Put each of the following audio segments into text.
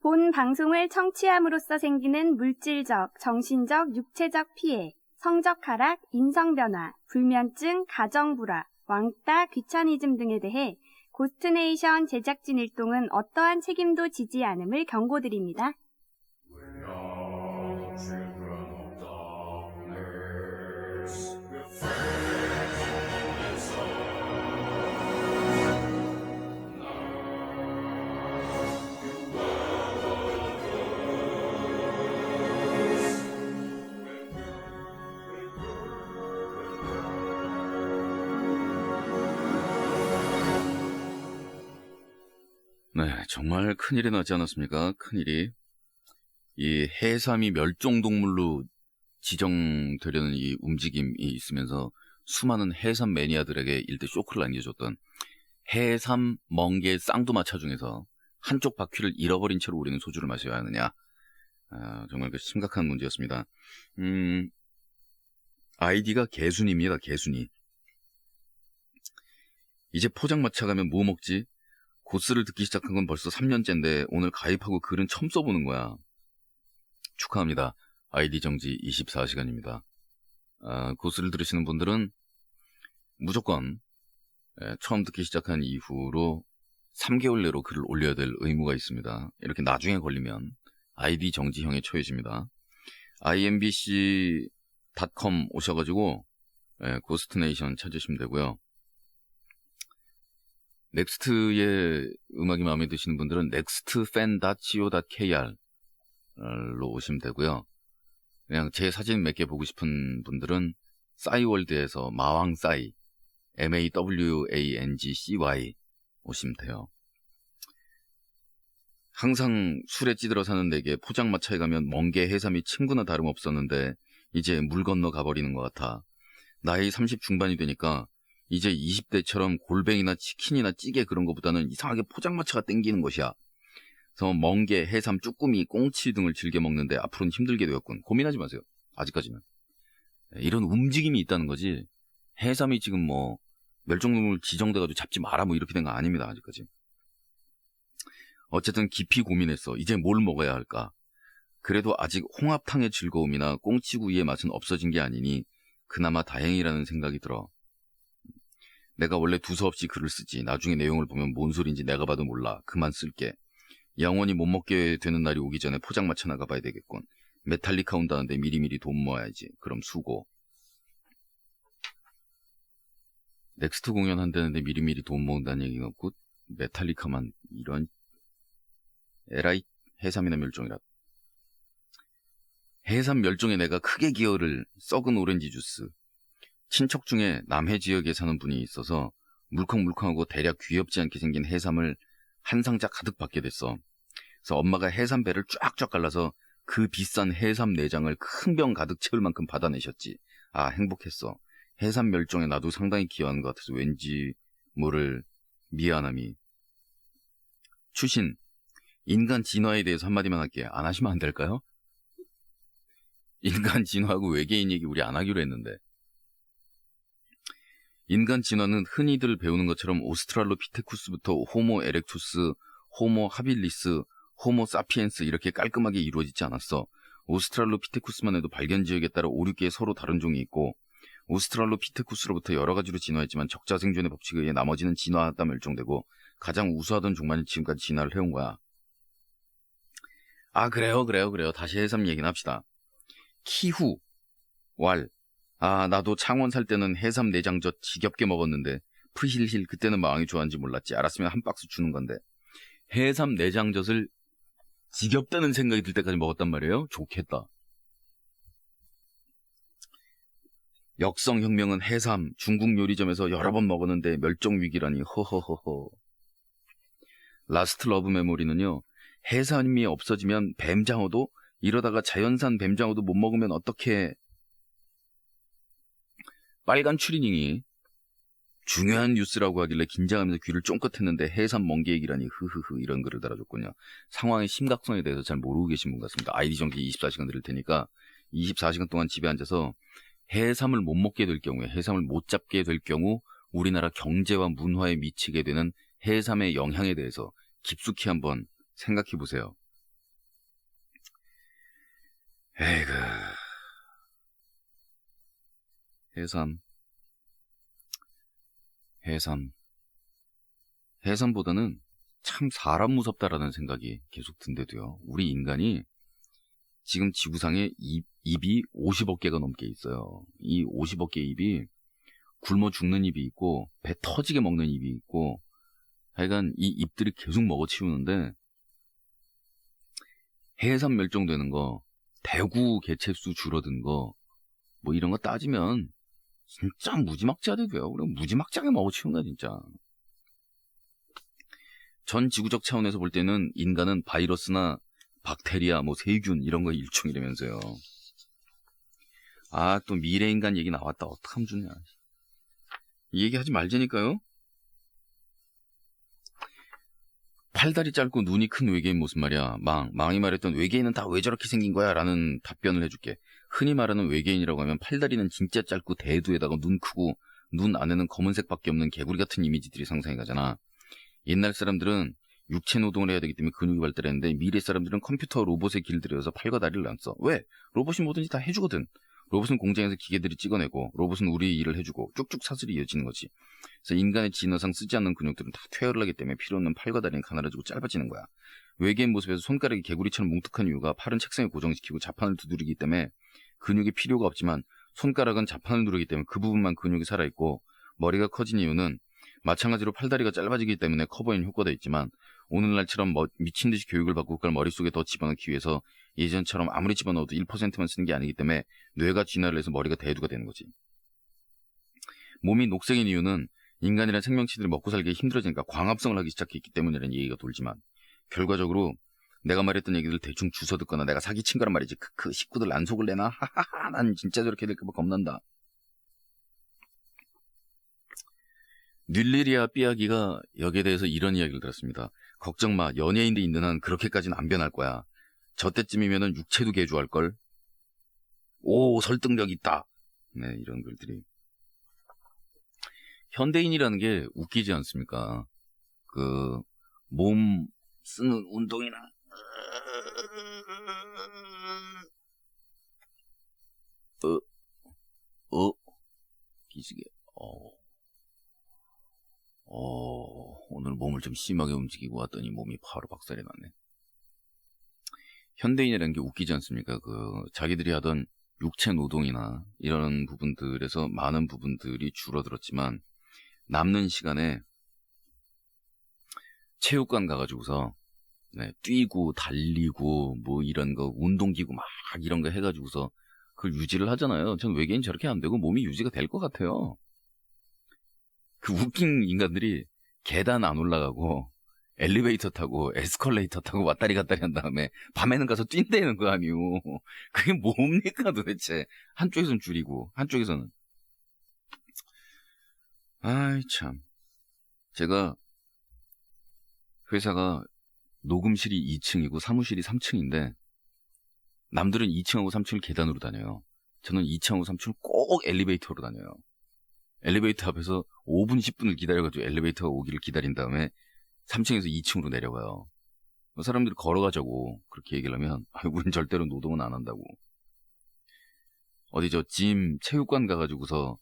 본 방송을 청취함으로써 생기는 물질적, 정신적, 육체적 피해, 성적 하락, 인성 변화, 불면증, 가정 불화, 왕따, 귀차니즘 등에 대해 고스트네이션 제작진 일동은 어떠한 책임도 지지 않음을 경고드립니다. 네, 정말 큰일이 나지 않았습니까? 큰일이. 이 해삼이 멸종동물로 지정되려는 이 움직임이 있으면서 수많은 해삼 매니아들에게 일대 쇼크를 안겨줬던 해삼, 멍게, 쌍두마차 중에서 한쪽 바퀴를 잃어버린 채로 우리는 소주를 마셔야 하느냐. 정말 그 심각한 문제였습니다. 아이디가 개순입니다. 개순이. 이제 포장마차 가면 뭐 먹지? 고스를 듣기 시작한 건 벌써 3년째인데 오늘 가입하고 글은 처음 써보는 거야. 축하합니다. 아이디 정지 24시간입니다. 고스를 들으시는 분들은 무조건 처음 듣기 시작한 이후로 3개월 내로 글을 올려야 될 의무가 있습니다. 이렇게 나중에 걸리면 아이디 정지형에 처해집니다. imbc.com 오셔가지고 고스트네이션 찾으시면 되고요. 넥스트의 음악이 마음에 드시는 분들은 nextfan.co.kr로 오시면 되고요. 그냥 제 사진 몇 개 보고 싶은 분들은 싸이월드에서 마왕싸이 MAWANGCY 오시면 돼요. 항상 술에 찌들어 사는 내게 포장마차에 가면 멍게 해삼이 친구나 다름없었는데 이제 물 건너 가버리는 것 같아. 나이 30 중반이 되니까 이제 20대처럼 골뱅이나 치킨이나 찌개 그런 거보다는 이상하게 포장마차가 땡기는 것이야. 그래서 멍게, 해삼, 쭈꾸미, 꽁치 등을 즐겨 먹는데 앞으로는 힘들게 되었군. 고민하지 마세요. 아직까지는. 이런 움직임이 있다는 거지. 해삼이 지금 뭐 멸종동물 지정돼가지고 잡지 마라 뭐 이렇게 된 거 아닙니다. 아직까지. 어쨌든 깊이 고민했어. 이제 뭘 먹어야 할까? 그래도 아직 홍합탕의 즐거움이나 꽁치구이의 맛은 없어진 게 아니니 그나마 다행이라는 생각이 들어. 내가 원래 두서없이 글을 쓰지. 나중에 내용을 보면 뭔 소린지 내가 봐도 몰라. 그만 쓸게. 영원히 못 먹게 되는 날이 오기 전에 포장마차 나가봐야 되겠군. 메탈리카 온다는데 미리미리 돈 모아야지. 그럼 수고. 넥스트 공연 한다는데 미리미리 돈 모은다는 얘기가 없고 메탈리카만 이런 에라이 해삼이나 멸종이라. 해삼 멸종에 내가 크게 기여를 썩은 오렌지 주스. 친척 중에 남해 지역에 사는 분이 있어서 물컹물컹하고 대략 귀엽지 않게 생긴 해삼을 한 상자 가득 받게 됐어. 그래서 엄마가 해삼배를 쫙쫙 갈라서 그 비싼 해삼 내장을 큰 병 가득 채울 만큼 받아내셨지. 아, 행복했어. 해삼 멸종에 나도 상당히 기여하는 것 같아서 왠지 모를 미안함이. 추신, 인간 진화에 대해서 한마디만 할게. 안 하시면 안 될까요? 인간 진화하고 외계인 얘기 우리 안 하기로 했는데. 인간 진화는 흔히들 배우는 것처럼 오스트랄로피테쿠스부터 호모 에렉투스, 호모 하빌리스, 호모 사피엔스 이렇게 깔끔하게 이루어지지 않았어. 오스트랄로피테쿠스만 해도 발견 지역에 따라 5, 6개의 서로 다른 종이 있고 오스트랄로피테쿠스로부터 여러 가지로 진화했지만 적자 생존의 법칙에 의해 나머지는 진화하다 멸종되고 가장 우수하던 종만이 지금까지 진화를 해온 거야. 아, 그래요. 다시 해삼 얘기는 합시다. 키후, 왈. 아, 나도 창원 살 때는 해삼 내장젓 지겹게 먹었는데 프힐힐 그때는 마음이 좋아하는지 몰랐지. 알았으면 한 박스 주는 건데. 해삼 내장젓을 지겹다는 생각이 들 때까지 먹었단 말이에요. 좋겠다. 역성혁명은 해삼, 중국 요리점에서 여러 번 먹었는데 멸종위기라니 허허허허. 라스트 러브 메모리는요. 해삼이 없어지면 뱀장어도 이러다가 자연산 뱀장어도 못 먹으면 어떡해. 빨간 추리닝이 중요한 뉴스라고 하길래 긴장하면서 귀를 쫑긋했는데 해삼 멍게 얘기라니 흐흐흐 이런 글을 달아줬군요. 상황의 심각성에 대해서 잘 모르고 계신 분 같습니다. 아이디 정지 24시간 드릴 테니까 24시간 동안 집에 앉아서 해삼을 못 먹게 될 경우에 해삼을 못 잡게 될 경우 우리나라 경제와 문화에 미치게 되는 해삼의 영향에 대해서 깊숙이 한번 생각해 보세요. 에이그. 해삼보다는 참 사람 무섭다라는 생각이 계속 든대도요. 우리 인간이 지금 지구상에 입이 50억 개가 넘게 있어요. 이 50억 개 입이 굶어 죽는 입이 있고 배 터지게 먹는 입이 있고 하여간 이 입들이 계속 먹어치우는데 해삼 멸종되는 거, 대구 개체수 줄어든 거 뭐 이런 거 따지면 진짜 무지막지하대도요. 우리가 무지막지하게 먹어치운다 진짜. 전 지구적 차원에서 볼 때는 인간은 바이러스나 박테리아, 뭐 세균 이런 거 일종이라면서요. 아, 또 미래인간 얘기 나왔다. 어떡하면 좋냐. 이 얘기 하지 말자니까요. 팔다리 짧고 눈이 큰 외계인 무슨 말이야. 망이 말했던 외계인은 다 왜 저렇게 생긴 거야? 라는 답변을 해줄게. 흔히 말하는 외계인이라고 하면 팔다리는 진짜 짧고 대두에다가 눈 크고 눈 안에는 검은색밖에 없는 개구리 같은 이미지들이 상상이 가잖아. 옛날 사람들은 육체 노동을 해야 되기 때문에 근육이 발달했는데 미래 사람들은 컴퓨터 로봇에 길들여서 팔과 다리를 안 써. 왜? 로봇이 뭐든지 다 해주거든. 로봇은 공장에서 기계들이 찍어내고 로봇은 우리 일을 해주고 쭉쭉 사슬이 이어지는 거지. 그래서 인간의 진화상 쓰지 않는 근육들은 다 퇴화를 하기 때문에 필요 없는 팔과 다리는 가늘어지고 짧아지는 거야. 외계인 모습에서 손가락이 개구리처럼 뭉툭한 이유가 팔은 책상에 고정시키고 자판을 두드리기 때문에 근육이 필요가 없지만 손가락은 자판을 누르기 때문에 그 부분만 근육이 살아있고 머리가 커진 이유는 마찬가지로 팔다리가 짧아지기 때문에 커 보이는 효과도 있지만 오늘날처럼 미친 듯이 교육을 받고 그걸 머릿속에 더 집어넣기 위해서 예전처럼 아무리 집어넣어도 1%만 쓰는 게 아니기 때문에 뇌가 진화를 해서 머리가 대두가 되는 거지. 몸이 녹색인 이유는 인간이란 생명체들이 먹고 살기 힘들어지니까 광합성을 하기 시작했기 때문이라는 얘기가 돌지만 결과적으로 내가 말했던 얘기들 대충 주워 듣거나 내가 사기친 거란 말이지. 그 식구들 안 속을 내나? 하하하, 난 진짜 저렇게 될까봐 겁난다. �릴리리아 삐아기가 여기에 대해서 이런 이야기를 들었습니다. 걱정 마, 연예인들이 있는 한 그렇게까지는 안 변할 거야. 저 때쯤이면은 육체도 개조할걸. 오, 설득력 있다. 네, 이런 글들이. 현대인이라는 게 웃기지 않습니까? 몸 쓰는 운동이나 기지개. 오늘 몸을 좀 심하게 움직이고 왔더니 몸이 바로 박살이 났네. 현대인이라는 게 웃기지 않습니까? 자기들이 하던 육체 노동이나 이런 부분들에서 많은 부분들이 줄어들었지만 남는 시간에 체육관 가가지고서 뛰고 달리고 뭐 이런 거 운동기구 막 이런 거 해가지고서 그걸 유지를 하잖아요. 전 외계인 저렇게 안 되고 몸이 유지가 될 것 같아요. 그 웃긴 인간들이 계단 안 올라가고 엘리베이터 타고 에스컬레이터 타고 왔다리 갔다리 한 다음에 밤에는 가서 뛴다는 거 아니오. 그게 뭡니까 도대체. 한쪽에서는 줄이고 한쪽에서는. 아이 참. 제가 회사가 녹음실이 2층이고 사무실이 3층인데 남들은 2층하고 3층을 계단으로 다녀요. 저는 2층하고 3층을 꼭 엘리베이터로 다녀요. 엘리베이터 앞에서 5분, 10분을 기다려가지고 엘리베이터가 오기를 기다린 다음에 3층에서 2층으로 내려가요. 사람들이 걸어가자고 그렇게 얘기를 하면 우린 절대로 노동은 안 한다고. 어디 짐 체육관 가가지고서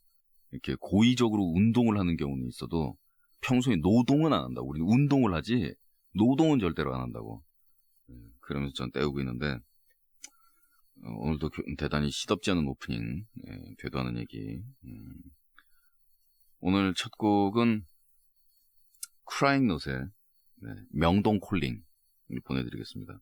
이렇게 고의적으로 운동을 하는 경우는 있어도 평소에 노동은 안 한다고. 우리는 운동을 하지 노동은 절대로 안 한다고. 그러면서 전 때우고 있는데 오늘도 대단히 시덥지 않은 오프닝 되도 않은 얘기. 오늘 첫 곡은 크라잉넛의 명동 콜링 보내드리겠습니다.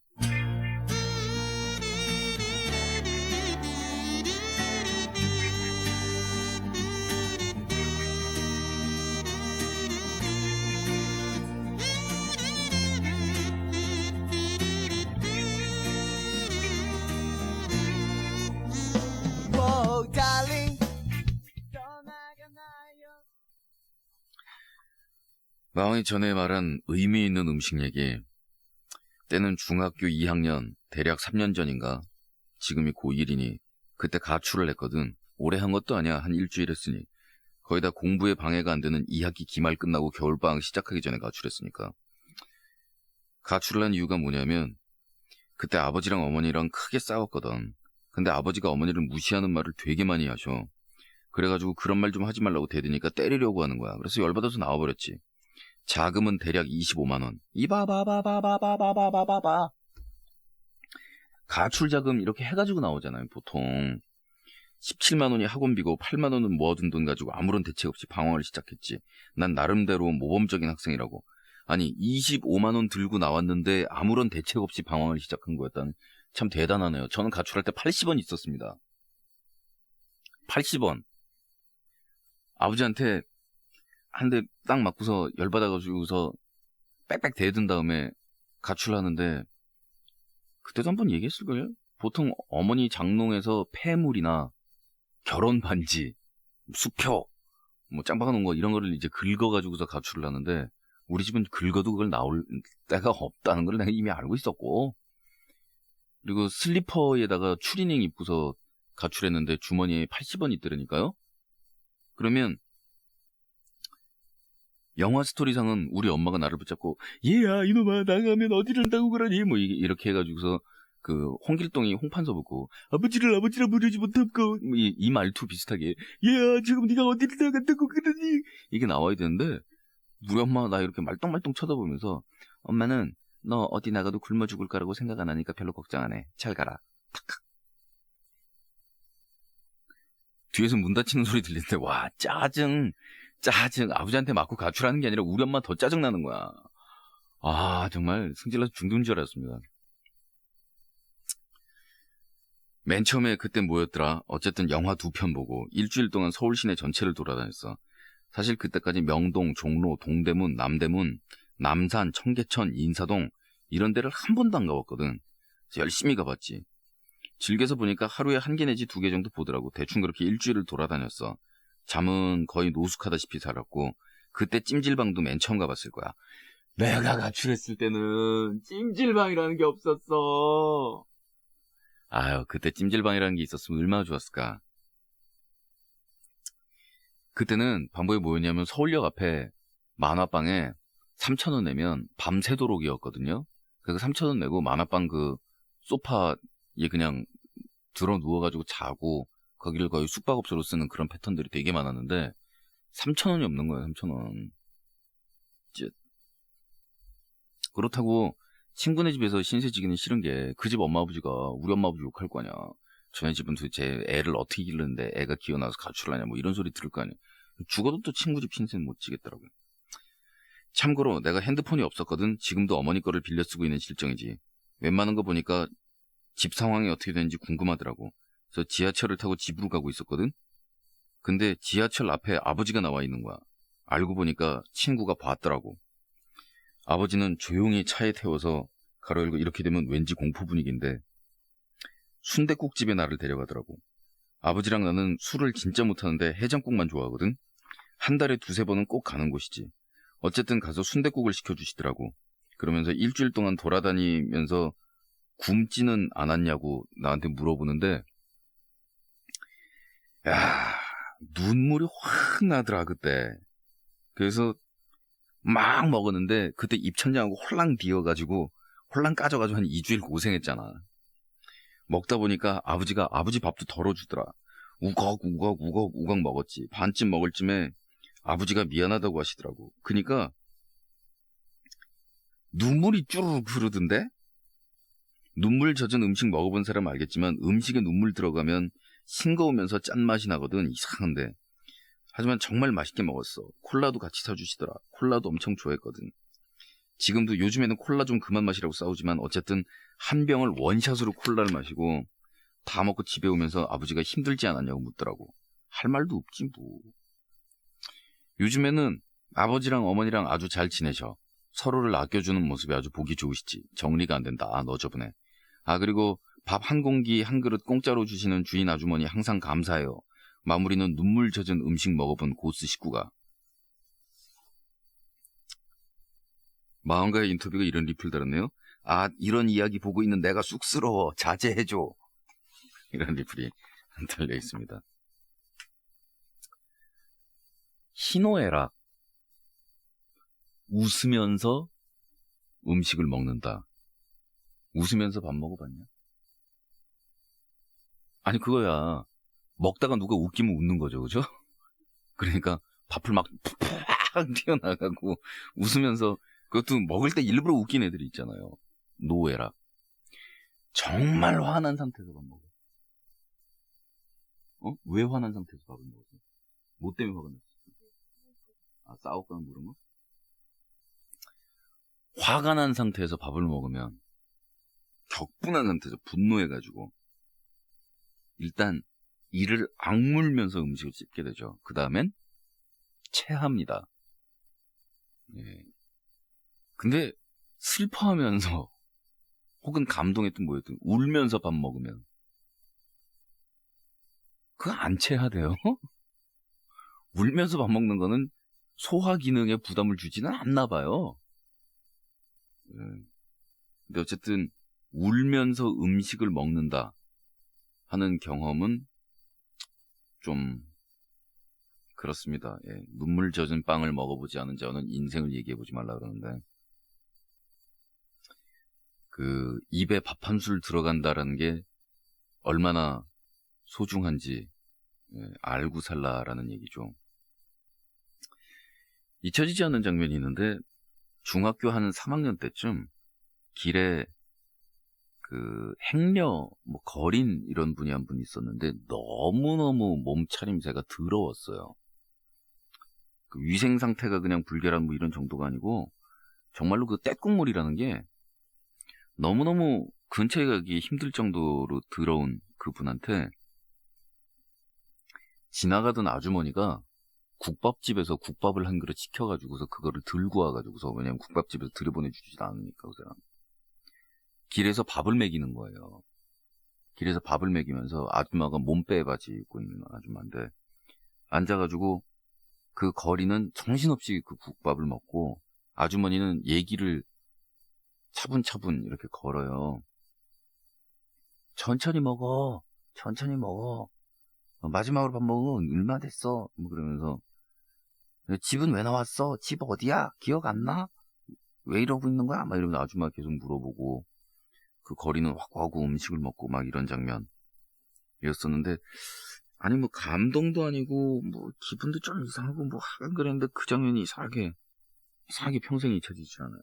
마왕이 전에 말한 의미 있는 음식 얘기. 때는 중학교 2학년, 대략 3년 전인가. 지금이 고1이니 그때 가출을 했거든. 오래 한 것도 아니야. 한 일주일 했으니. 거의 다 공부에 방해가 안 되는 2학기 기말 끝나고 겨울방학 시작하기 전에 가출했으니까. 가출을 한 이유가 뭐냐면 그때 아버지랑 어머니랑 크게 싸웠거든. 근데 아버지가 어머니를 무시하는 말을 되게 많이 하셔. 그래가지고 그런 말 좀 하지 말라고 대드니까 때리려고 하는 거야. 그래서 열받아서 나와버렸지. 자금은 대략 25만 원. 이바바바바바바바바바바. 가출 자금 이렇게 해가지고 나오잖아요, 보통. 17만 원이 학원비고 8만 원은 모아둔 돈 가지고 아무런 대책 없이 방황을 시작했지. 난 나름대로 모범적인 학생이라고. 아니 25만 원 들고 나왔는데 아무런 대책 없이 방황을 시작한 거였다는 참 대단하네요. 저는 가출할 때 80원 있었습니다. 80원. 아버지한테 한 대 딱 맞고서 열받아가지고서 빽빽 대든 다음에 가출하는데 그때도 한번 얘기했을걸요? 보통 어머니 장롱에서 폐물이나 결혼 반지, 수표, 뭐 짱박아놓은 거 이런 거를 이제 긁어가지고서 가출을 하는데 우리 집은 긁어도 그걸 나올 데가 없다는 걸 내가 이미 알고 있었고 그리고 슬리퍼에다가 추리닝 입고서 가출했는데 주머니에 80원 있더라니까요. 그러면 영화 스토리상은 우리 엄마가 나를 붙잡고 얘야 이놈아 나가면 어디를 나가고 그러니 뭐 이렇게 해가지고서 그 홍길동이 홍판서 붙고 아버지라 부르지 못하고 이 말투 비슷하게 얘야 지금 네가 어디를 나간다고 그러니 이게 나와야 되는데 우리 엄마가 나 이렇게 말똥말똥 쳐다보면서 엄마는 너 어디 나가도 굶어 죽을 거라고 생각 안 하니까 별로 걱정 안 해. 잘 가라. 탁탁. 뒤에서 문 닫히는 소리 들리는데 와 짜증 아버지한테 맞고 가출하는 게 아니라 우리 엄마 더 짜증나는 거야. 아 정말 승질나서 죽는 줄 알았습니다. 맨 처음에 그때 뭐였더라. 어쨌든 영화 2편 보고 일주일 동안 서울 시내 전체를 돌아다녔어. 사실 그때까지 명동, 종로, 동대문, 남대문, 남산, 청계천, 인사동 이런 데를 한 번도 안 가봤거든. 그래서 열심히 가봤지. 즐겨서 보니까 하루에 1개 내지 2개 정도 보더라고. 대충 그렇게 일주일을 돌아다녔어. 잠은 거의 노숙하다시피 살았고 그때 찜질방도 맨 처음 가봤을 거야. 내가 가출했을 때는 찜질방이라는 게 없었어. 아유 그때 찜질방이라는 게 있었으면 얼마나 좋았을까. 그때는 방법이 뭐였냐면 서울역 앞에 만화방에 3,000원 내면 밤새도록이었거든요. 그래서 3,000원 내고 만화방 그 소파에 그냥 들어 누워가지고 자고 거기를 거의 숙박업소로 쓰는 그런 패턴들이 되게 많았는데 3,000원이 없는 거예요. 3,000원. 그렇다고 친구네 집에서 신세지기는 싫은 게 그 집 엄마 아버지가 우리 엄마 아버지 욕할 거 아니야. 저네 집은 도대체 애를 어떻게 기르는데 애가 기어나서 가출을 하냐 뭐 이런 소리 들을 거 아니야. 죽어도 또 친구 집 신세는 못 지겠더라고요. 참고로 내가 핸드폰이 없었거든. 지금도 어머니 거를 빌려 쓰고 있는 실정이지. 웬만한 거 보니까 집 상황이 어떻게 되는지 궁금하더라고. 그래서 지하철을 타고 집으로 가고 있었거든. 근데 지하철 앞에 아버지가 나와 있는 거야. 알고 보니까 친구가 봤더라고. 아버지는 조용히 차에 태워서 가로 열고 이렇게 되면 왠지 공포 분위기인데 순댓국집에 나를 데려가더라고. 아버지랑 나는 술을 진짜 못하는데 해장국만 좋아하거든. 한 달에 2-3번은 꼭 가는 곳이지. 어쨌든 가서 순댓국을 시켜주시더라고. 그러면서 일주일 동안 돌아다니면서 굶지는 않았냐고 나한테 물어보는데 야 눈물이 확 나더라 그때. 그래서 막 먹었는데 그때 입천장하고 홀랑 비어가지고 홀랑 까져가지고 한 2주일 고생했잖아. 먹다 보니까 아버지가 아버지 밥도 덜어주더라. 우걱 먹었지. 반쯤 먹을 쯤에 아버지가 미안하다고 하시더라고. 그러니까 눈물이 쭈르륵 흐르던데? 눈물 젖은 음식 먹어본 사람 알겠지만 음식에 눈물 들어가면 싱거우면서 짠맛이 나거든. 이상한데. 하지만 정말 맛있게 먹었어. 콜라도 같이 사주시더라. 콜라도 엄청 좋아했거든. 지금도 요즘에는 콜라 좀 그만 마시라고 싸우지만 어쨌든 한 병을 원샷으로 콜라를 마시고 다 먹고 집에 오면서 아버지가 힘들지 않았냐고 묻더라고. 할 말도 없지 뭐. 요즘에는 아버지랑 어머니랑 아주 잘 지내셔. 서로를 아껴주는 모습이 아주 보기 좋으시지. 정리가 안 된다. 너 저번에. 아 그리고 밥 한 공기 한 그릇 공짜로 주시는 주인 아주머니 항상 감사해요. 마무리는 눈물 젖은 음식 먹어본 고스 식구가. 마흔가의 인터뷰가 이런 리플 달았네요. 아 이런 이야기 보고 있는 내가 쑥스러워. 자제해줘. 이런 리플이 달려 있습니다. 희노애락. 웃으면서 음식을 먹는다. 웃으면서 밥 먹어봤냐? 아니 그거야. 먹다가 누가 웃기면 웃는 거죠, 그죠? 그러니까 밥을 막 푹푹 튀어나가고 웃으면서 그것도 먹을 때 일부러 웃긴 애들이 있잖아요. 노예라. 정말 화난 상태에서 밥 먹어. 왜 화난 상태에서 밥을 먹었어? 뭐 때문에 화가 났어? 싸웠거나 뭐 이런 거? 화가 난 상태에서 밥을 먹으면 격분한 상태에서 분노해가지고 일단 이를 악물면서 음식을 씹게 되죠. 그 다음엔 체합니다. 예. 근데 슬퍼하면서 혹은 감동했든 뭐였든 울면서 밥 먹으면 그거 안 체하대요. 울면서 밥 먹는 거는 소화 기능에 부담을 주지는 않나 봐요. 예. 근데 어쨌든 울면서 음식을 먹는다 하는 경험은 좀 그렇습니다. 예. 눈물 젖은 빵을 먹어보지 않은 자는 인생을 얘기해보지 말라 그러는데 그 입에 밥 한 술 들어간다라는 게 얼마나 소중한지 알고 살라라는 얘기죠. 잊혀지지 않는 장면이 있는데 중학교 한 3학년 때쯤 길에 그 행려, 뭐 거린 이런 분이 한 분 있었는데 너무너무 몸차림새가 더러웠어요. 그 위생 상태가 그냥 불결한 뭐 이런 정도가 아니고 정말로 그 떼국물이라는 게 너무너무 근처에 가기 힘들 정도로 더러운 그분한테 지나가던 아주머니가 국밥집에서 국밥을 한 그릇 시켜가지고서 그거를 들고 와가지고서 왜냐면 국밥집에서 들여보내주지 않으니까 그 사람 길에서 밥을 먹이는 거예요. 길에서 밥을 먹이면서 아줌마가 몸빼 바지 입고 있는 아줌마인데 앉아가지고 그 거리는 정신없이 그 국밥을 먹고 아주머니는 얘기를 차분차분 이렇게 걸어요. 천천히 먹어. 천천히 먹어. 마지막으로 밥 먹으면 얼마 됐어? 뭐 그러면서 집은 왜 나왔어? 집 어디야? 기억 안 나? 왜 이러고 있는 거야? 막 이러면서 아줌마 계속 물어보고 그 거리는 확고하고 음식을 먹고 막 이런 장면이었었는데 아니 뭐 감동도 아니고 뭐 기분도 좀 이상하고 뭐 하긴 그랬는데 그 장면이 이상하게 평생 잊혀지지 않아요.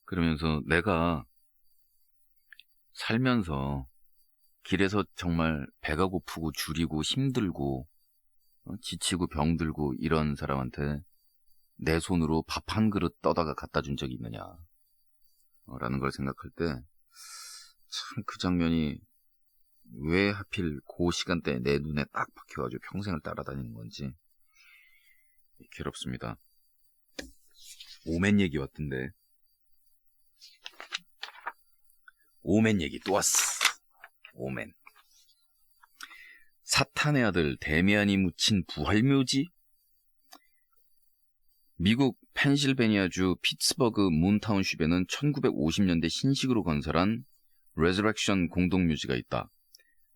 그러면서 내가 살면서 길에서 정말 배가 고프고 줄이고 힘들고 지치고 병들고 이런 사람한테 내 손으로 밥 한 그릇 떠다가 갖다 준 적이 있느냐 라는 걸 생각할 때 참 그 장면이 왜 하필 그 시간대에 내 눈에 딱 박혀가지고 평생을 따라다니는 건지 괴롭습니다. 오맨 얘기 왔던데 오맨 얘기 또 왔어. 오맨. 사탄의 아들 데미안이 묻힌 부활묘지? 미국 펜실베니아주 피츠버그 문타운쉽에는 1950년대 신식으로 건설한 레저렉션 공동묘지가 있다.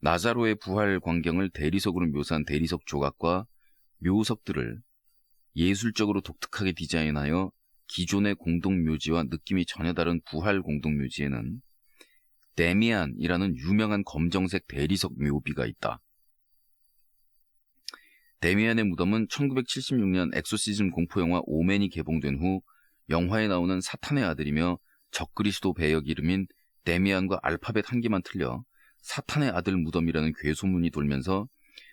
나자로의 부활 광경을 대리석으로 묘사한 대리석 조각과 묘석들을 예술적으로 독특하게 디자인하여 기존의 공동묘지와 느낌이 전혀 다른 부활 공동묘지에는 데미안이라는 유명한 검정색 대리석 묘비가 있다. 데미안의 무덤은 1976년 엑소시즘 공포영화 오맨이 개봉된 후 영화에 나오는 사탄의 아들이며 적그리스도 배역 이름인 데미안과 알파벳 한 개만 틀려 사탄의 아들 무덤이라는 괴소문이 돌면서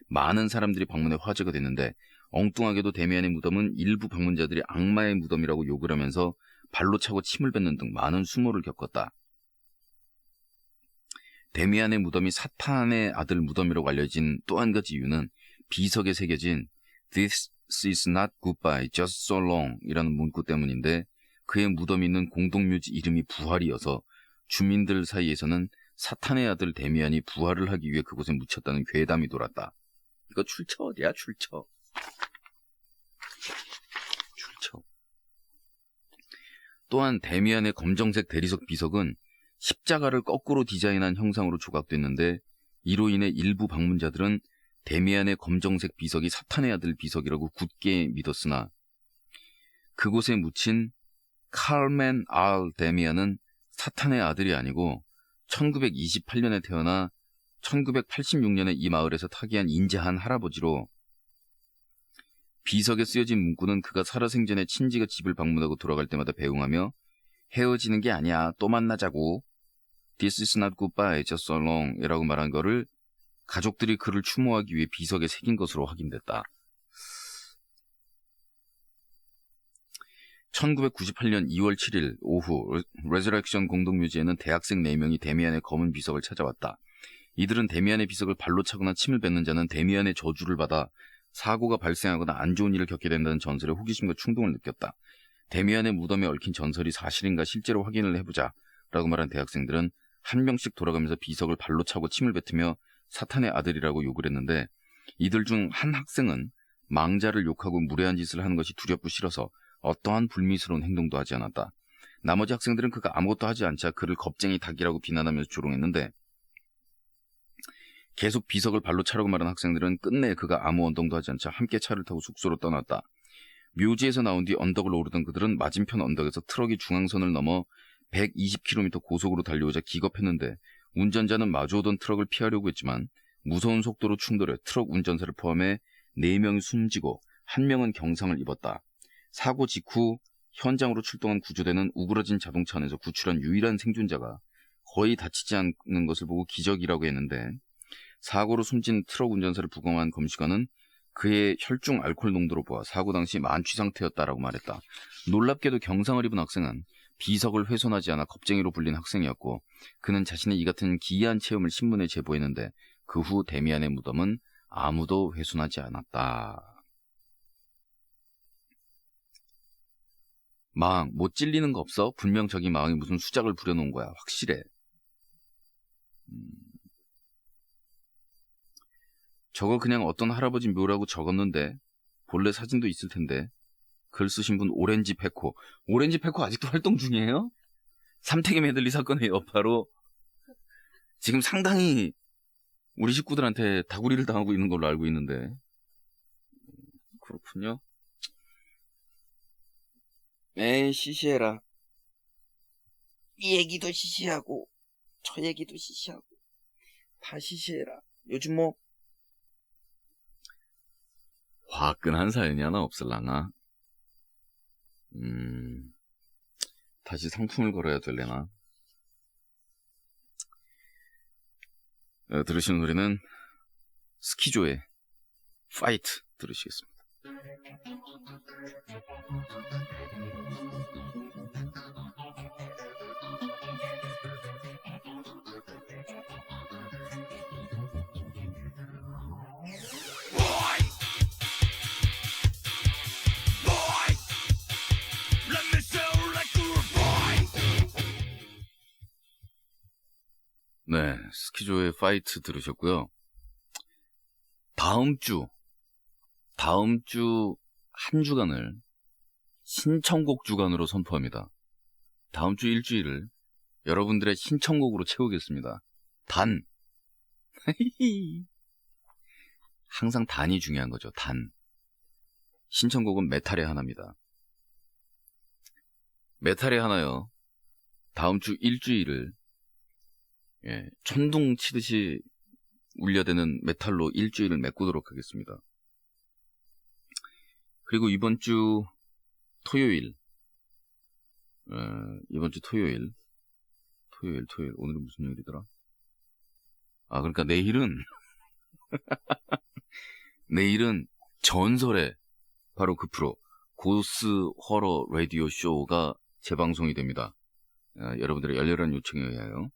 많은 사람들이 방문해 화제가 됐는데 엉뚱하게도 데미안의 무덤은 일부 방문자들이 악마의 무덤이라고 욕을 하면서 발로 차고 침을 뱉는 등 많은 수모를 겪었다. 데미안의 무덤이 사탄의 아들 무덤이라고 알려진 또 한 가지 이유는 비석에 새겨진 This is not goodbye, just so long 이라는 문구 때문인데 그의 무덤이 있는 공동묘지 이름이 부활이어서 주민들 사이에서는 사탄의 아들 데미안이 부활을 하기 위해 그곳에 묻혔다는 괴담이 돌았다. 이거 출처 어디야? 출처. 또한 데미안의 검정색 대리석 비석은 십자가를 거꾸로 디자인한 형상으로 조각됐는데 이로 인해 일부 방문자들은 데미안의 검정색 비석이 사탄의 아들 비석이라고 굳게 믿었으나 그곳에 묻힌 칼멘 알 데미안은 사탄의 아들이 아니고 1928년에 태어나 1986년에 이 마을에서 타계한 인자한 할아버지로 비석에 쓰여진 문구는 그가 살아생전에 친지가 집을 방문하고 돌아갈 때마다 배웅하며 헤어지는 게 아니야, 또 만나자고, This is not goodbye, just so long 이라고 말한 거를 가족들이 그를 추모하기 위해 비석에 새긴 것으로 확인됐다. 1998년 2월 7일 오후 레저렉션 공동묘지에는 대학생 4명이 데미안의 검은 비석을 찾아왔다. 이들은 데미안의 비석을 발로 차거나 침을 뱉는 자는 데미안의 저주를 받아 사고가 발생하거나 안 좋은 일을 겪게 된다는 전설에 호기심과 충동을 느꼈다. 데미안의 무덤에 얽힌 전설이 사실인가 실제로 확인을 해보자 라고 말한 대학생들은 한 명씩 돌아가면서 비석을 발로 차고 침을 뱉으며 사탄의 아들이라고 욕을 했는데, 이들 중 한 학생은 망자를 욕하고 무례한 짓을 하는 것이 두렵고 싫어서 어떠한 불미스러운 행동도 하지 않았다. 나머지 학생들은 그가 아무것도 하지 않자 그를 겁쟁이 닭이라고 비난하면서 조롱했는데, 계속 비석을 발로 차라고 말한 학생들은 끝내 그가 아무 언덕도 하지 않자 함께 차를 타고 숙소로 떠났다. 묘지에서 나온 뒤 언덕을 오르던 그들은 맞은편 언덕에서 트럭이 중앙선을 넘어 120km 고속으로 달려오자 기겁했는데, 운전자는 마주오던 트럭을 피하려고 했지만 무서운 속도로 충돌해 트럭 운전사를 포함해 4명이 숨지고 1명은 경상을 입었다. 사고 직후 현장으로 출동한 구조대는 우그러진 자동차 안에서 구출한 유일한 생존자가 거의 다치지 않는 것을 보고 기적이라고 했는데, 사고로 숨진 트럭 운전사를 부검한 검시관은 그의 혈중 알코올 농도로 보아 사고 당시 만취 상태였다라고 말했다. 놀랍게도 경상을 입은 학생은 비석을 훼손하지 않아 겁쟁이로 불린 학생이었고, 그는 자신의 이 같은 기이한 체험을 신문에 제보했는데 그 후 데미안의 무덤은 아무도 훼손하지 않았다. 마왕, 못 찔리는 거 없어? 분명 저기 마왕이 무슨 수작을 부려놓은 거야. 확실해. 저거 그냥 어떤 할아버지 묘라고 적었는데 본래 사진도 있을 텐데. 글 쓰신 분 오렌지 페코. 오렌지 페코 아직도 활동 중이에요? 삼태기 메들리 사건의 여파로 지금 상당히 우리 식구들한테 다구리를 당하고 있는 걸로 알고 있는데. 그렇군요. 에이, 시시해라. 이 얘기도 시시하고 저 얘기도 시시하고 다 시시해라. 요즘 뭐 화끈한 사연이 하나 없을라나? 다시 상품을 걸어야 될래나? 들으시는 노래는 스키조의 파이트 들으시겠습니다. 네, 스키조의 파이트 들으셨고요. 다음 주 한 주간을 신청곡 주간으로 선포합니다. 다음 주 일주일을 여러분들의 신청곡으로 채우겠습니다. 단. 항상 단이 중요한 거죠. 단. 신청곡은 메탈의 하나입니다. 메탈의 하나요. 다음 주 일주일을 천둥 치듯이 울려대는 메탈로 일주일을 메꾸도록 하겠습니다. 그리고 이번 주 토요일, 토요일, 오늘은 무슨 요일이더라? 그러니까 내일은 전설의 바로 그 프로, 고스 허러 라디오 쇼가 재방송이 됩니다. 여러분들의 열렬한 요청에 의하여.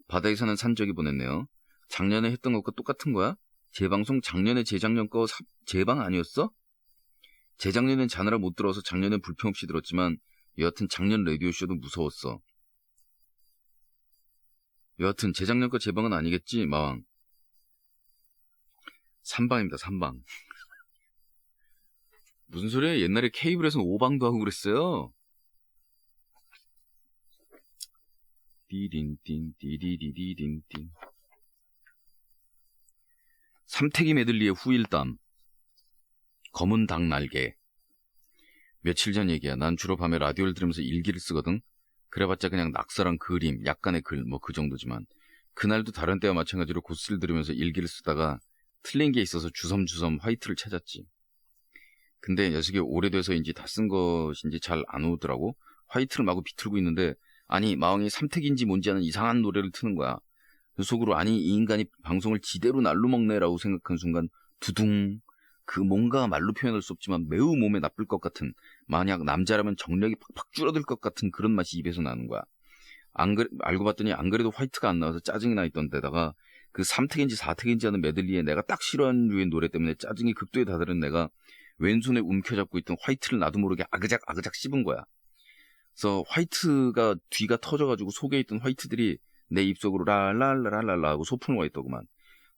바다에 사는 산적이 보냈네요. 작년에 했던 것과 똑같은 거야? 재방송 작년에 재작년 거 재방 아니었어? 재작년엔 자느라 못 들어서 작년엔 불평 없이 들었지만 여하튼 작년 라디오쇼도 무서웠어. 여하튼 재작년 거 재방은 아니겠지, 마왕. 3방입니다, 3방. 무슨 소리야? 옛날에 케이블에서는 5방도 하고 그랬어요. 디딘딘 디디디디딘딘. 삼태기 메들리의 후일담. 검은 닭 날개. 며칠 전 얘기야. 난 주로 밤에 라디오를 들으면서 일기를 쓰거든. 그래봤자 그냥 낙서랑 그림, 약간의 글, 뭐 그 정도지만 그날도 다른 때와 마찬가지로 고스를 들으면서 일기를 쓰다가 틀린 게 있어서 주섬주섬 화이트를 찾았지. 근데 녀석이 오래돼서인지 다 쓴 것인지 잘 안 오더라고. 화이트를 마구 비틀고 있는데 아니 마왕이 삼택인지 뭔지 아는 이상한 노래를 트는 거야. 그 속으로 아니 이 인간이 방송을 지대로 날로 먹네라고 생각한 순간 두둥, 그 뭔가 말로 표현할 수 없지만 매우 몸에 나쁠 것 같은, 만약 남자라면 정력이 팍팍 줄어들 것 같은 그런 맛이 입에서 나는 거야. 알고 봤더니 안 그래도 화이트가 안 나와서 짜증이 나 있던 데다가 그 삼택인지 사택인지 하는 메들리에 내가 딱 싫어하는 류의 노래 때문에 짜증이 극도에 다다른 내가 왼손에 움켜잡고 있던 화이트를 나도 모르게 아그작 씹은 거야. 그래서 화이트가 뒤가 터져가지고 속에 있던 화이트들이 내 입속으로 랄랄랄랄라 하고 소풍을 와 있더구만.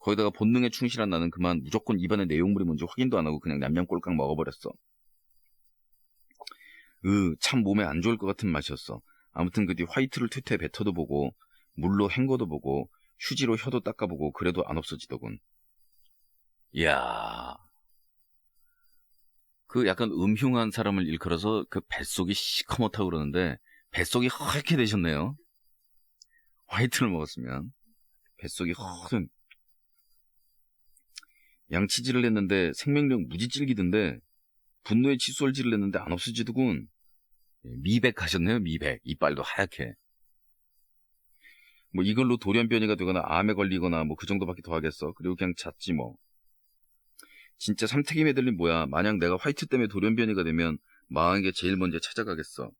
거기다가 본능에 충실한 나는 그만 무조건 입안에 내용물이 뭔지 확인도 안 하고 그냥 냠냠 꼴깍 먹어버렸어. 참 몸에 안 좋을 것 같은 맛이었어. 아무튼 그 뒤 화이트를 퇴퇴 뱉어도 보고 물로 헹궈도 보고 휴지로 혀도 닦아보고 그래도 안 없어지더군. 이야, 그 약간 음흉한 사람을 일컬어서 그 뱃속이 시커멓다고 그러는데 뱃속이 허옇게 되셨네요. 화이트를 먹었으면 뱃속이 허든. 양치질을 했는데 생명력 무지 질기던데 분노의 칫솔질을 했는데 안 없어지더군. 미백 하셨네요. 미백. 이빨도 하얗게. 뭐 이걸로 돌연변이가 되거나 암에 걸리거나 뭐 그 정도밖에 더 하겠어. 그리고 그냥 잤지 뭐. 진짜 삼택이 메들린 뭐야. 만약 내가 화이트 때문에 돌연변이가 되면 마왕에게 제일 먼저 찾아가겠어.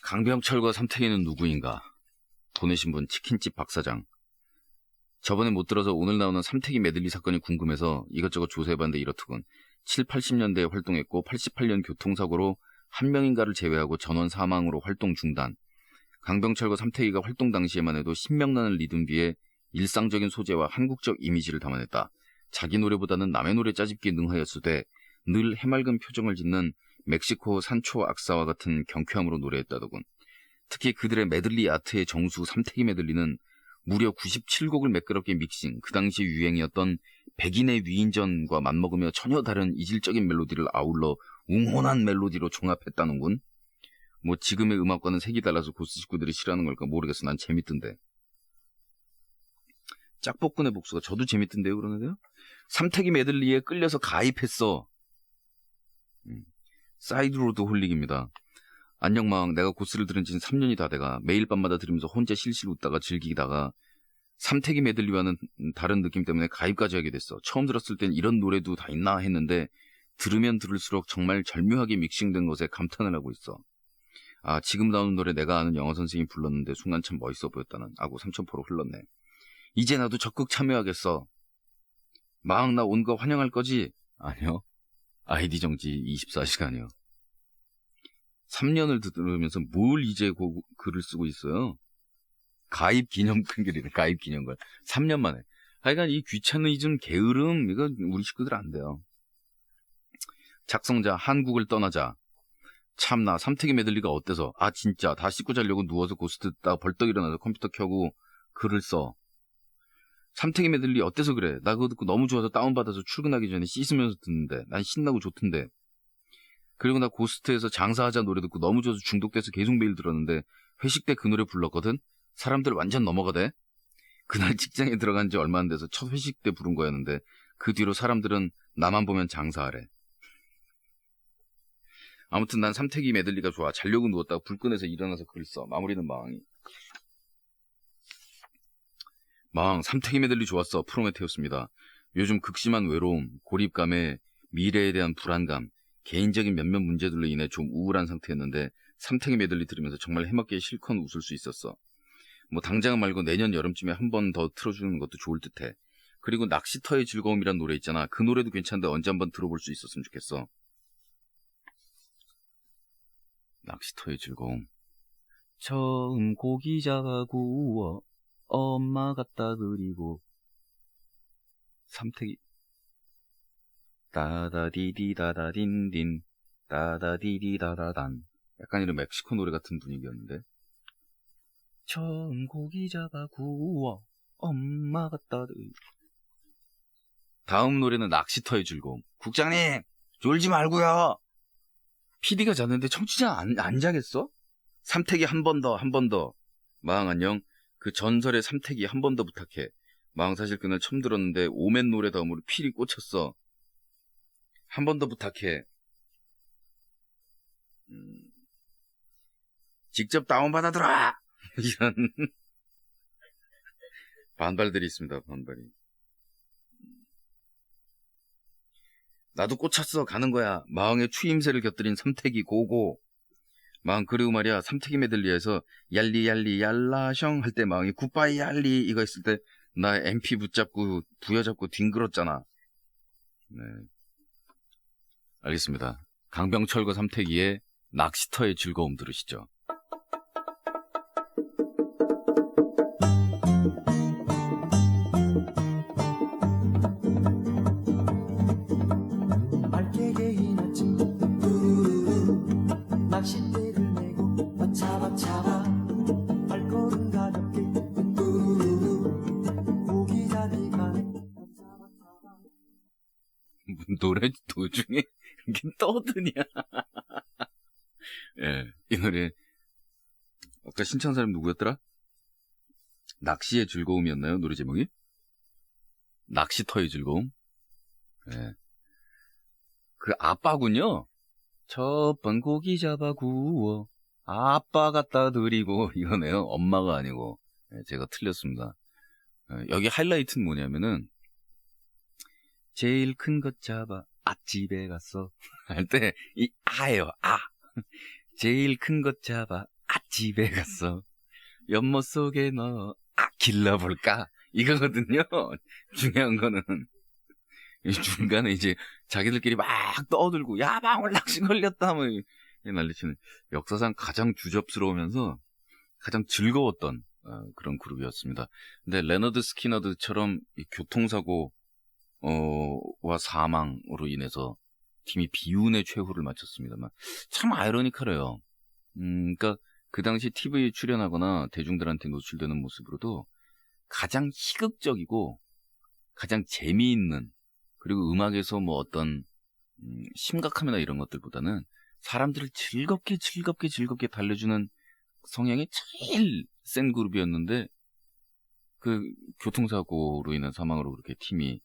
강병철과 삼택이는 누구인가? 보내신 분 치킨집 박사장. 저번에 못 들어서 오늘 나오는 삼택이 메들리 사건이 궁금해서 이것저것 조사해봤는데 이렇더군. 7, 80년대에 활동했고 88년 교통사고로 한 명인가를 제외하고 전원 사망으로 활동 중단. 강병철과 삼택이가 활동 당시에만 해도 신명나는 리듬 뒤에 일상적인 소재와 한국적 이미지를 담아냈다. 자기 노래보다는 남의 노래 짜집기에 능하였으되 늘 해맑은 표정을 짓는 멕시코 산초 악사와 같은 경쾌함으로 노래했다더군. 특히 그들의 메들리 아트의 정수 삼택이 메들리는 무려 97곡을 매끄럽게 믹싱, 그 당시 유행이었던 백인의 위인전과 맞먹으며 전혀 다른 이질적인 멜로디를 아울러 웅혼한 멜로디로 종합했다는군. 뭐 지금의 음악과는 색이 달라서 고스 식구들이 싫어하는 걸까 모르겠어. 난 재밌던데. 짝복근의 복수가 저도 재밌던데요 그러는데요. 삼택이 메들리에 끌려서 가입했어. 사이드로드 홀릭입니다. 안녕 마왕, 내가 고스를 들은 지는 3년이 다 돼가 매일 밤마다 들으면서 혼자 실실 웃다가 즐기다가 삼택이 메들리와는 다른 느낌 때문에 가입까지 하게 됐어. 처음 들었을 땐 이런 노래도 다 있나 했는데 들으면 들을수록 정말 절묘하게 믹싱된 것에 감탄을 하고 있어. 아, 지금 나오는 노래 내가 아는 영어 선생님이 불렀는데 순간 참 멋있어 보였다는 아고 삼천포로 흘렀네. 이제 나도 적극 참여하겠어. 마왕 나 온 거 환영할 거지? 아니요. 아이디 정지 24시간이요. 3년을 들으면서 뭘 이제 글을 쓰고 있어요? 가입 기념글이래. 가입 기념글. 3년 만에. 하여간 이 귀차니즘 게으름 이거 우리 식구들 안 돼요. 작성자 한국을 떠나자. 참나 삼택이 메들리가 어때서? 아 진짜 다 씻고 자려고 누워서 고스 듣다가 벌떡 일어나서 컴퓨터 켜고 글을 써. 삼택이 메들리 어때서 그래? 나 그거 듣고 너무 좋아서 다운받아서 출근하기 전에 씻으면서 듣는데 난 신나고 좋던데. 그리고 나 고스트에서 장사하자 노래 듣고 너무 좋아서 중독돼서 계속 매일 들었는데 회식 때 그 노래 불렀거든? 사람들 완전 넘어가대? 그날 직장에 들어간 지 얼마 안 돼서 첫 회식 때 부른 거였는데 그 뒤로 사람들은 나만 보면 장사하래. 아무튼 난 삼택이 메들리가 좋아. 자려고 누웠다가 불 끄내서 일어나서 글을 써. 마무리는 마왕이. 마왕 삼택이 메들리 좋았어. 프로메테우스입니다. 요즘 극심한 외로움, 고립감에 미래에 대한 불안감, 개인적인 몇몇 문제들로 인해 좀 우울한 상태였는데 삼택이 메들리 들으면서 정말 해맑게 실컷 웃을 수 있었어. 뭐 당장 말고 내년 여름쯤에 한 번 더 틀어주는 것도 좋을 듯해. 그리고 낚시터의 즐거움이란 노래 있잖아. 그 노래도 괜찮은데 언제 한번 들어볼 수 있었으면 좋겠어. 낚시터의 즐거움. 처음 고기 잡아 구워 엄마 갖다 드리고 삼택이 따다디디다다딘딘 따다디디다다단. 약간 이런 멕시코 노래 같은 분위기였는데. 처음 고기 잡아 구워 엄마가 따뜻. 다음 노래는 낚시터의 즐거움. 국장님, 졸지 말고요. PD가 잤는데 청취자 안 자겠어? 삼택이 한 번 더, 한 번 더. 마항 안녕. 그 전설의 삼택이 한 번 더 부탁해. 마항 사실 그날 처음 들었는데 오맨 노래 다음으로 필이 꽂혔어. 한 번 더 부탁해. 직접 다운받아 들어! 이런 반발들이 있습니다. 반발이. 나도 꽂혔어. 가는 거야. 마항의 추임새를 곁들인 삼택이 고고. 마항 그리고 말이야. 삼택이 메들리에서 얄리 얄리 얄라셩 할 때 마항이 굿바이 얄리 이거 했을 때 나 MP 붙잡고 부여잡고 뒹굴었잖아. 네. 알겠습니다. 강병철과 삼택이의 낚시터의 즐거움 들으시죠. 맑게 개인 아침 낚싯대를 메고 잡아 발걸음 가볍게 고기 잡이 가네 노래 도중에 이게 떠드냐. 예, 이 노래 아까 신청한 사람 누구였더라? 낚시의 즐거움이었나요? 노래 제목이? 낚시터의 즐거움? 예. 그 아빠군요. 첫 번 고기 잡아 구워 아빠 갖다 드리고 이거네요. 엄마가 아니고. 예, 제가 틀렸습니다. 예, 여기 하이라이트는 뭐냐면은 제일 큰 것 잡아 집에 갔어 할 때 이 아예요. 아. 제일 큰 것 잡아 집에 갔어 연못 속에 넣어 길러볼까 이거거든요. 중요한 거는 이 중간에 이제 자기들끼리 막 떠들고 야 방울 낚시 걸렸다 뭐 난리치는 역사상 가장 주접스러우면서 가장 즐거웠던 그런 그룹이었습니다. 근데 레너드 스키너드처럼 이 교통사고 와 사망으로 인해서 팀이 비운의 최후를 마쳤습니다만 참 아이러니컬해요. 그러니까 그 당시 TV에 출연하거나 대중들한테 노출되는 모습으로도 가장 희극적이고 가장 재미있는 그리고 음악에서 뭐 어떤 심각함이나 이런 것들보다는 사람들을 즐겁게 달래주는 성향이 제일 센 그룹이었는데 그 교통사고로 인한 사망으로 그렇게 팀이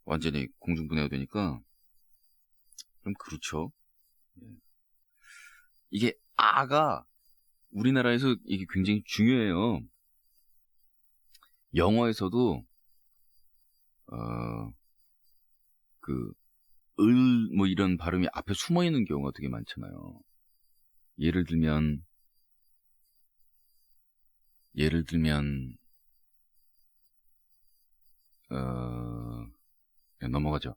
완전히 공중분해가 되니까 좀 그렇죠. 이게 아가 우리나라에서 이게 굉장히 중요해요. 영어에서도 뭐 이런 발음이 앞에 숨어 있는 경우가 되게 많잖아요. 예를 들면 넘어가죠.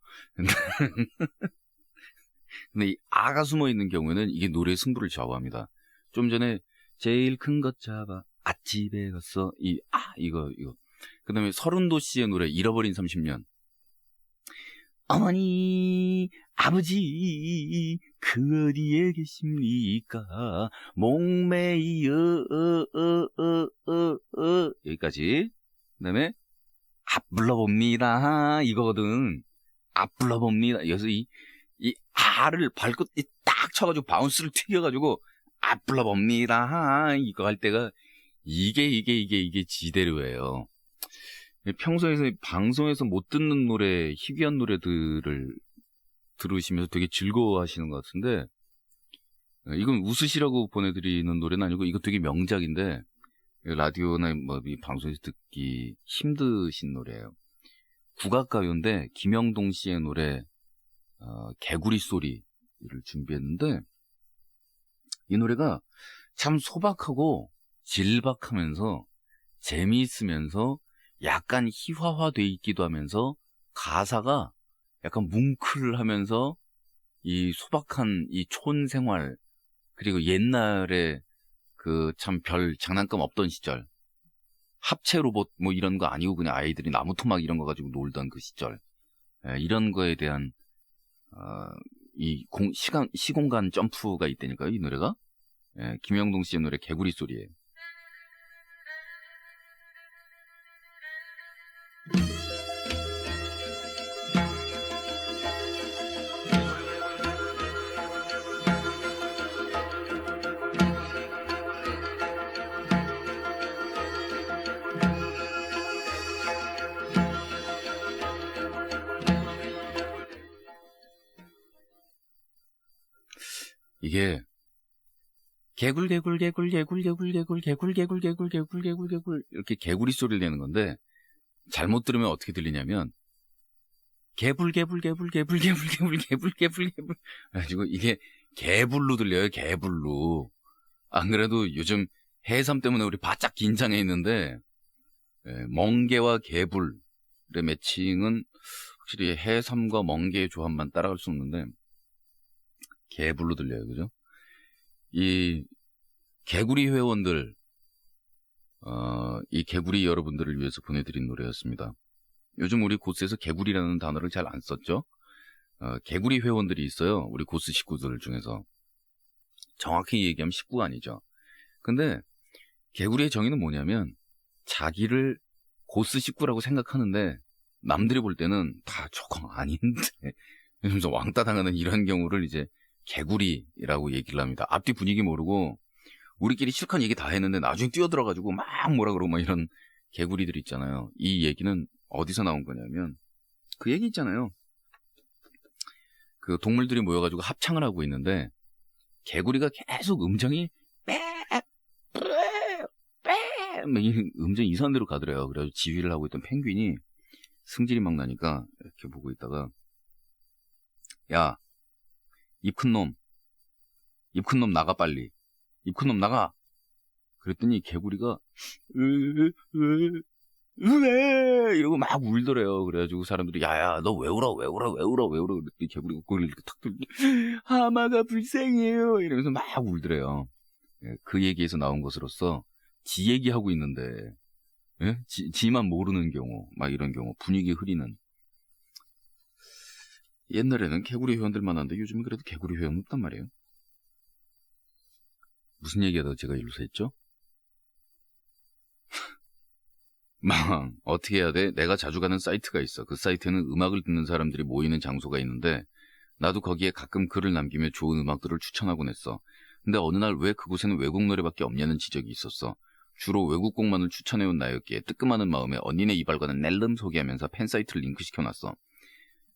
근데 이 아가 숨어 있는 경우에는 이게 노래의 승부를 좌우합니다. 좀 전에 제일 큰 것 잡아 집에 갔어 이거 그 다음에 서른도 씨의 노래 잃어버린 30년 어머니 아버지 그 어디에 계십니까 목매이어 여기까지. 그 다음에 불러봅니다 이거거든. 불러봅니다. 여기서 이 아를 발끝 딱 쳐가지고 바운스를 튀겨가지고 불러봅니다 이거 할 때가 이게 지대로예요. 평소에서 방송에서 못 듣는 노래, 희귀한 노래들을 들으시면서 되게 즐거워하시는 것 같은데 이건 웃으시라고 보내드리는 노래는 아니고 이거 되게 명작인데 라디오나 뭐 이 방송에서 듣기 힘드신 노래예요. 국악가요인데 김영동 씨의 노래 개구리 소리를 준비했는데 이 노래가 참 소박하고 질박하면서 재미있으면서 약간 희화화돼 있기도 하면서 가사가 약간 뭉클하면서 이 소박한 이 촌생활 그리고 옛날에 그 참 별 장난감 없던 시절 합체 로봇 뭐 이런 거 아니고 그냥 아이들이 나무 토막 이런 거 가지고 놀던 그 시절 이런 거에 대한 이 시공간 점프가 있다니까요. 이 노래가 김영동 씨의 노래 개구리 소리예요. 이게 개굴 이렇게 개구리 소리를 내는 건데 잘못 들으면 어떻게 들리냐면 개불 그래가지고 이게 개불로 들려요. 개불로. 안 그래도 요즘 해삼 때문에 우리 바짝 긴장해 있는데 멍게와 개불의 매칭은 확실히 해삼과 멍게의 조합만 따라갈 수 없는데 개불로 들려요. 그죠? 이 개구리 회원들 이 개구리 여러분들을 위해서 보내드린 노래였습니다. 요즘 우리 고스에서 개구리라는 단어를 잘 안 썼죠? 개구리 회원들이 있어요. 우리 고스 식구들 중에서. 정확히 얘기하면 식구가 아니죠. 근데 개구리의 정의는 뭐냐면 자기를 고스 식구라고 생각하는데 남들이 볼 때는 다 조금 아닌데 이러면서 왕따 당하는 이런 경우를 이제 개구리라고 얘기를 합니다. 앞뒤 분위기 모르고 우리끼리 실컷 얘기 다 했는데 나중에 뛰어들어가지고 막 뭐라 그러고 막 이런 개구리들 있잖아요. 이 얘기는 어디서 나온 거냐면 그 얘기 있잖아요. 그 동물들이 모여가지고 합창을 하고 있는데 개구리가 계속 음정이 음정 이상한 데로 가더래요. 그래서 지휘를 하고 있던 펭귄이 승질이 막 나니까 이렇게 보고 있다가 야, 입 큰 놈 나가 빨리. 입 큰 놈 나가. 그랬더니 개구리가 이러고 막 울더래요. 그래가지고 사람들이 야야 너 왜 울어 그랬더니 개구리가 고개를 이렇게 탁 들고 하마가 불쌍해요 이러면서 막 울더래요. 그 얘기에서 나온 것으로서 지 얘기하고 있는데 지만 모르는 경우 막 이런 경우 분위기 흐리는. 옛날에는 개구리 회원들만 한데 요즘은 그래도 개구리 회원 없단 말이에요. 무슨 얘기하다가 제가 일로 샜죠? 망 어떻게 해야 돼? 내가 자주 가는 사이트가 있어. 그 사이트는 음악을 듣는 사람들이 모이는 장소가 있는데 나도 거기에 가끔 글을 남기며 좋은 음악들을 추천하곤 했어. 근데 어느 날 왜 그곳에는 외국 노래밖에 없냐는 지적이 있었어. 주로 외국 곡만을 추천해온 나였기에 뜨끔하는 마음에 언니네 이발관은 낼름 소개하면서 팬사이트를 링크시켜놨어.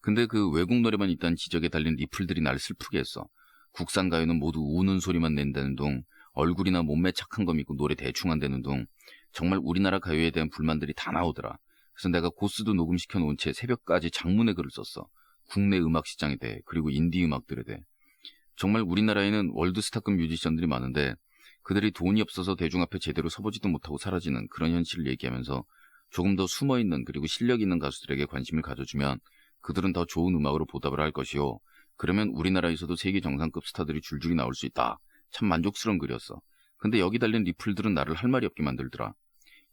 근데 그 외국 노래만 있다는 지적에 달린 리플들이 날 슬프게 했어. 국산 가요는 모두 우는 소리만 낸다는 둥, 얼굴이나 몸매 착한 거 믿고 노래 대충 한다는 둥, 정말 우리나라 가요에 대한 불만들이 다 나오더라. 그래서 내가 고스도 녹음시켜 놓은 채 새벽까지 장문의 글을 썼어. 국내 음악 시장에 대해, 그리고 인디 음악들에 대해. 정말 우리나라에는 월드스타급 뮤지션들이 많은데 그들이 돈이 없어서 대중 앞에 제대로 서보지도 못하고 사라지는 그런 현실을 얘기하면서 조금 더 숨어있는 그리고 실력 있는 가수들에게 관심을 가져주면 그들은 더 좋은 음악으로 보답을 할 것이요. 그러면 우리나라에서도 세계 정상급 스타들이 줄줄이 나올 수 있다. 참 만족스러운 글이었어. 근데 여기 달린 리플들은 나를 할 말이 없게 만들더라.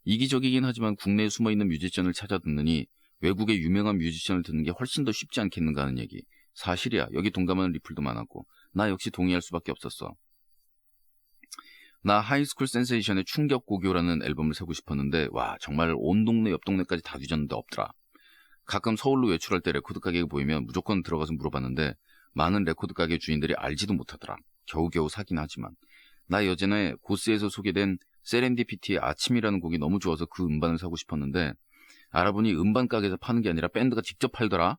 이기적이긴 하지만 국내에 숨어있는 뮤지션을 찾아 듣느니 외국의 유명한 뮤지션을 듣는 게 훨씬 더 쉽지 않겠는가 하는 얘기. 사실이야. 여기 동감하는 리플도 많았고 나 역시 동의할 수밖에 없었어. 나 하이스쿨 센세이션의 충격고교라는 앨범을 사고 싶었는데 와 정말 온 동네 옆 동네까지 다 뒤졌는데 없더라. 가끔 서울로 외출할 때 레코드 가게가 보이면 무조건 들어가서 물어봤는데 많은 레코드 가게 주인들이 알지도 못하더라. 겨우겨우 사긴 하지만. 나 예전에 고스에서 소개된 세렌디피티의 아침이라는 곡이 너무 좋아서 그 음반을 사고 싶었는데 알아보니 음반 가게에서 파는 게 아니라 밴드가 직접 팔더라.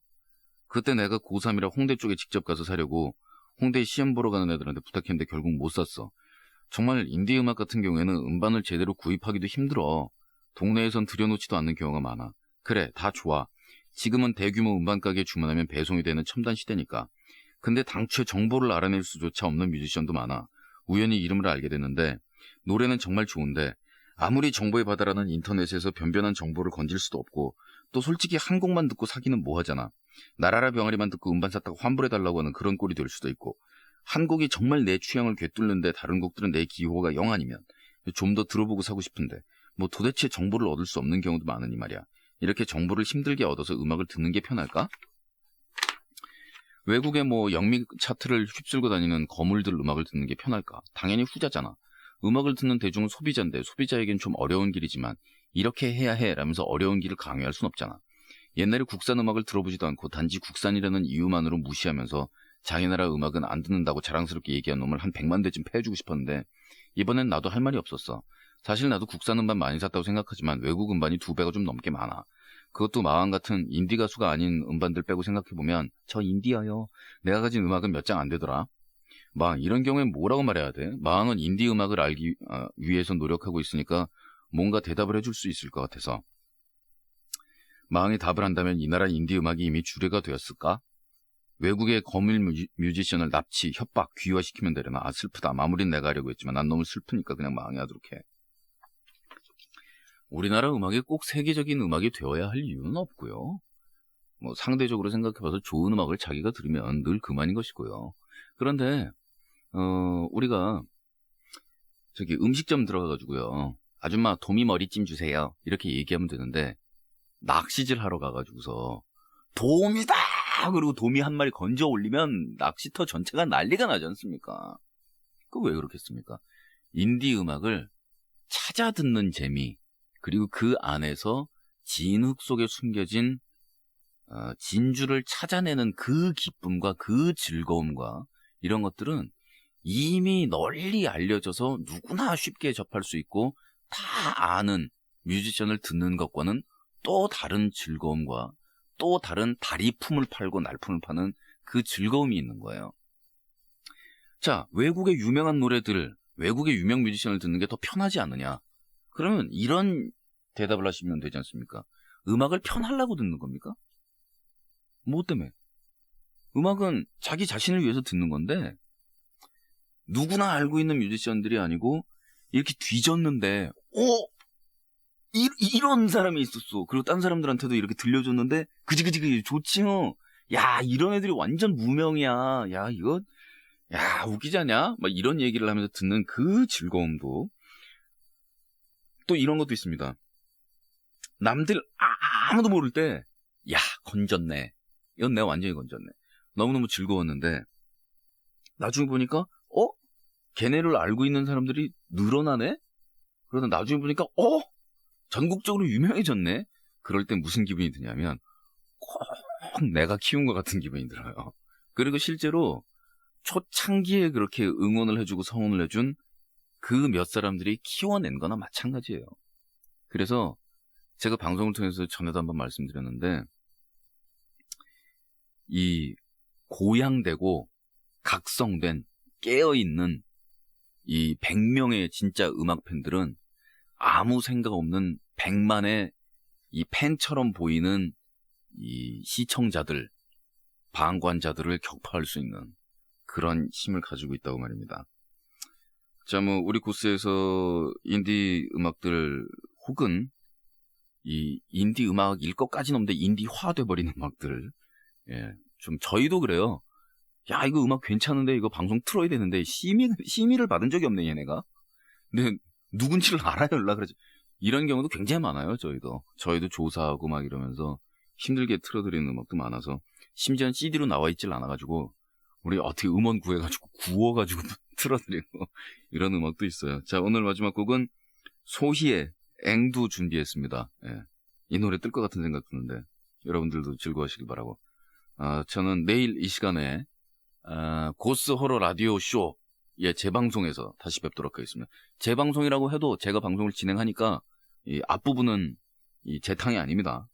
그때 내가 고3이라 홍대 쪽에 직접 가서 사려고 홍대에 시험 보러 가는 애들한테 부탁했는데 결국 못 샀어. 정말 인디 음악 같은 경우에는 음반을 제대로 구입하기도 힘들어. 동네에선 들여놓지도 않는 경우가 많아. 그래, 다 좋아. 지금은 대규모 음반 가게에 주문하면 배송이 되는 첨단 시대니까. 근데 당초에 정보를 알아낼 수조차 없는 뮤지션도 많아. 우연히 이름을 알게 됐는데 노래는 정말 좋은데 아무리 정보의 바다라는 인터넷에서 변변한 정보를 건질 수도 없고 또 솔직히 한 곡만 듣고 사기는 뭐하잖아. 나라라 병아리만 듣고 음반 샀다고 환불해달라고 하는 그런 꼴이 될 수도 있고 한 곡이 정말 내 취향을 꿰뚫는데 다른 곡들은 내 기호가 영 아니면 좀 더 들어보고 사고 싶은데 뭐 도대체 정보를 얻을 수 없는 경우도 많으니 말이야. 이렇게 정보를 힘들게 얻어서 음악을 듣는 게 편할까? 외국의 뭐 영미 차트를 휩쓸고 다니는 거물들 음악을 듣는 게 편할까? 당연히 후자잖아. 음악을 듣는 대중은 소비자인데 소비자에겐 좀 어려운 길이지만 이렇게 해야 해 라면서 어려운 길을 강요할 순 없잖아. 옛날에 국산 음악을 들어보지도 않고 단지 국산이라는 이유만으로 무시하면서 자기 나라 음악은 안 듣는다고 자랑스럽게 얘기한 놈을 한 100만 대쯤 패해주고 싶었는데 이번엔 나도 할 말이 없었어. 사실 나도 국산 음반 많이 샀다고 생각하지만 외국 음반이 2배가 좀 넘게 많아. 그것도 마왕 같은 인디 가수가 아닌 음반들 빼고 생각해보면 저 인디어요. 내가 가진 음악은 몇 장 안 되더라. 마항, 이런 경우엔 뭐라고 말해야 돼? 마항은 인디 음악을 알기 위해서 노력하고 있으니까 뭔가 대답을 해줄 수 있을 것 같아서. 마항이 답을 한다면 이 나라 인디 음악이 이미 주례가 되었을까? 외국의 거물 뮤지션을 납치, 협박, 귀화시키면 되려나? 아, 슬프다. 마무리는 내가 하려고 했지만 난 너무 슬프니까 그냥 마항이 하도록 해. 우리나라 음악이 꼭 세계적인 음악이 되어야 할 이유는 없고요. 뭐 상대적으로 생각해봐서 좋은 음악을 자기가 들으면 늘 그만인 것이고요. 그런데 우리가 저기 음식점 들어가가지고요, 아줌마 도미 머리찜 주세요 이렇게 얘기하면 되는데, 낚시질 하러 가가지고서 도미다! 그리고 도미 한 마리 건져 올리면 낚시터 전체가 난리가 나지 않습니까? 그 왜 그렇겠습니까? 인디 음악을 찾아 듣는 재미, 그리고 그 안에서 진흙 속에 숨겨진 진주를 찾아내는 그 기쁨과 그 즐거움과 이런 것들은 이미 널리 알려져서 누구나 쉽게 접할 수 있고 다 아는 뮤지션을 듣는 것과는 또 다른 즐거움과 또 다른 다리품을 팔고 날품을 파는 그 즐거움이 있는 거예요. 자, 외국의 유명한 노래들, 외국의 유명 뮤지션을 듣는 게 더 편하지 않느냐? 그러면 이런 대답을 하시면 되지 않습니까? 음악을 편하려고 듣는 겁니까? 뭐 때문에? 음악은 자기 자신을 위해서 듣는 건데, 누구나 알고 있는 뮤지션들이 아니고 이렇게 뒤졌는데 이런 사람이 있었어. 그리고 딴 사람들한테도 이렇게 들려줬는데 그지 좋지요. 야, 이런 애들이 완전 무명이야. 야, 이거 야, 웃기지 않냐? 막 이런 얘기를 하면서 듣는 그 즐거움도, 또 이런 것도 있습니다. 남들 아무도 모를 때, 야, 건졌네. 이건 내가 완전히 건졌네. 너무너무 즐거웠는데 나중에 보니까 걔네를 알고 있는 사람들이 늘어나네? 그러다 나중에 보니까 전국적으로 유명해졌네? 그럴 때 무슨 기분이 드냐면 꼭 내가 키운 것 같은 기분이 들어요. 그리고 실제로 초창기에 그렇게 응원을 해주고 성원을 해준 그 몇 사람들이 키워낸 거나 마찬가지예요. 그래서 제가 방송을 통해서 전에도 한번 말씀드렸는데, 이 고양되고 각성된 깨어있는 이 100명의 진짜 음악 팬들은 아무 생각 없는 100만의 이 팬처럼 보이는 이 시청자들, 방관자들을 격파할 수 있는 그런 힘을 가지고 있다고 말입니다. 자, 뭐 우리 코스에서 인디 음악들 혹은 이 인디 음악일 것까지는 없는데 인디화 돼버리는 음악들, 예, 좀 저희도 그래요. 야, 이거 음악 괜찮은데 이거 방송 틀어야 되는데 심의를 받은 적이 없네 얘네가. 근데 누군지를 알아요 연락을. 이런 경우도 굉장히 많아요. 저희도 조사하고 막 이러면서 힘들게 틀어드리는 음악도 많아서, 심지어는 CD로 나와 있질 않아가지고 우리 어떻게 음원 구해가지고 구워가지고 틀어드리고 이런 음악도 있어요. 자, 오늘 마지막 곡은 소희의 앵두 준비했습니다. 예, 이 노래 뜰 것 같은 생각 드는데 여러분들도 즐거워하시길 바라고, 저는 내일 이 시간에 고스 호러 라디오 쇼 재방송에서 다시 뵙도록 하겠습니다. 재방송이라고 해도 제가 방송을 진행하니까 이 앞부분은 이 재탕이 아닙니다.